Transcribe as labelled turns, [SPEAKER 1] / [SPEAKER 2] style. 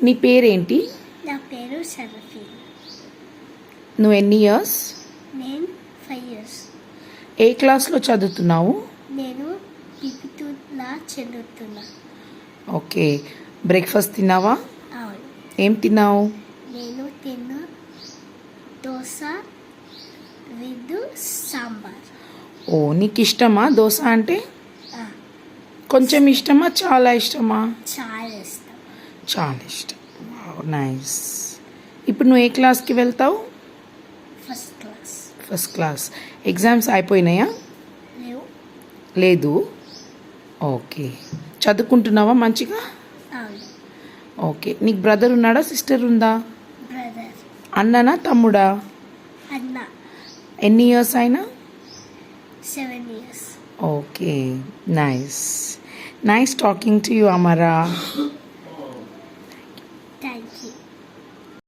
[SPEAKER 1] నీ పేరేంటి?
[SPEAKER 2] నా పేరు సరఫీ.
[SPEAKER 1] నువ్వు ఎన్ని ఇయర్స్?
[SPEAKER 2] నేను 5 years.
[SPEAKER 1] ఏ క్లాస్లో చదువుతున్నావు?
[SPEAKER 2] నేను పిపితూలా చదువుతున్నా.
[SPEAKER 1] ఓకే. బ్రేక్ఫాస్ట్ తిన్నావా?
[SPEAKER 2] అవును.
[SPEAKER 1] ఏం తిన్నావు?
[SPEAKER 2] నేను దోశ విత్ సాంబార్.
[SPEAKER 1] ఓ, నీకు ఇష్టమా దోశ అంటే?
[SPEAKER 2] ఆ,
[SPEAKER 1] కొంచెం ఇష్టమా, చాలా ఇష్టమా?
[SPEAKER 2] చాలా ఇష్టం.
[SPEAKER 1] చాలా ఇష్టం. నైస్. ఇప్పుడు నువ్వు ఏ క్లాస్కి వెళ్తావు?
[SPEAKER 2] First class.
[SPEAKER 1] First class. Exams అయిపోయినాయా?
[SPEAKER 2] లేవు.
[SPEAKER 1] లేదు. ఓకే. చదువుకుంటున్నావా మంచిగా?
[SPEAKER 2] అవును.
[SPEAKER 1] ఓకే. నీకు బ్రదర్ ఉన్నాడా, సిస్టర్ ఉందా?
[SPEAKER 2] బ్రదర్.
[SPEAKER 1] అన్ననా, తమ్ముడా?
[SPEAKER 2] అన్న.
[SPEAKER 1] ఎన్ని ఇయర్స్ అయినా?
[SPEAKER 2] 7 years.
[SPEAKER 1] Okay. Nice. Nice talking to you, Amara.
[SPEAKER 2] Thank you.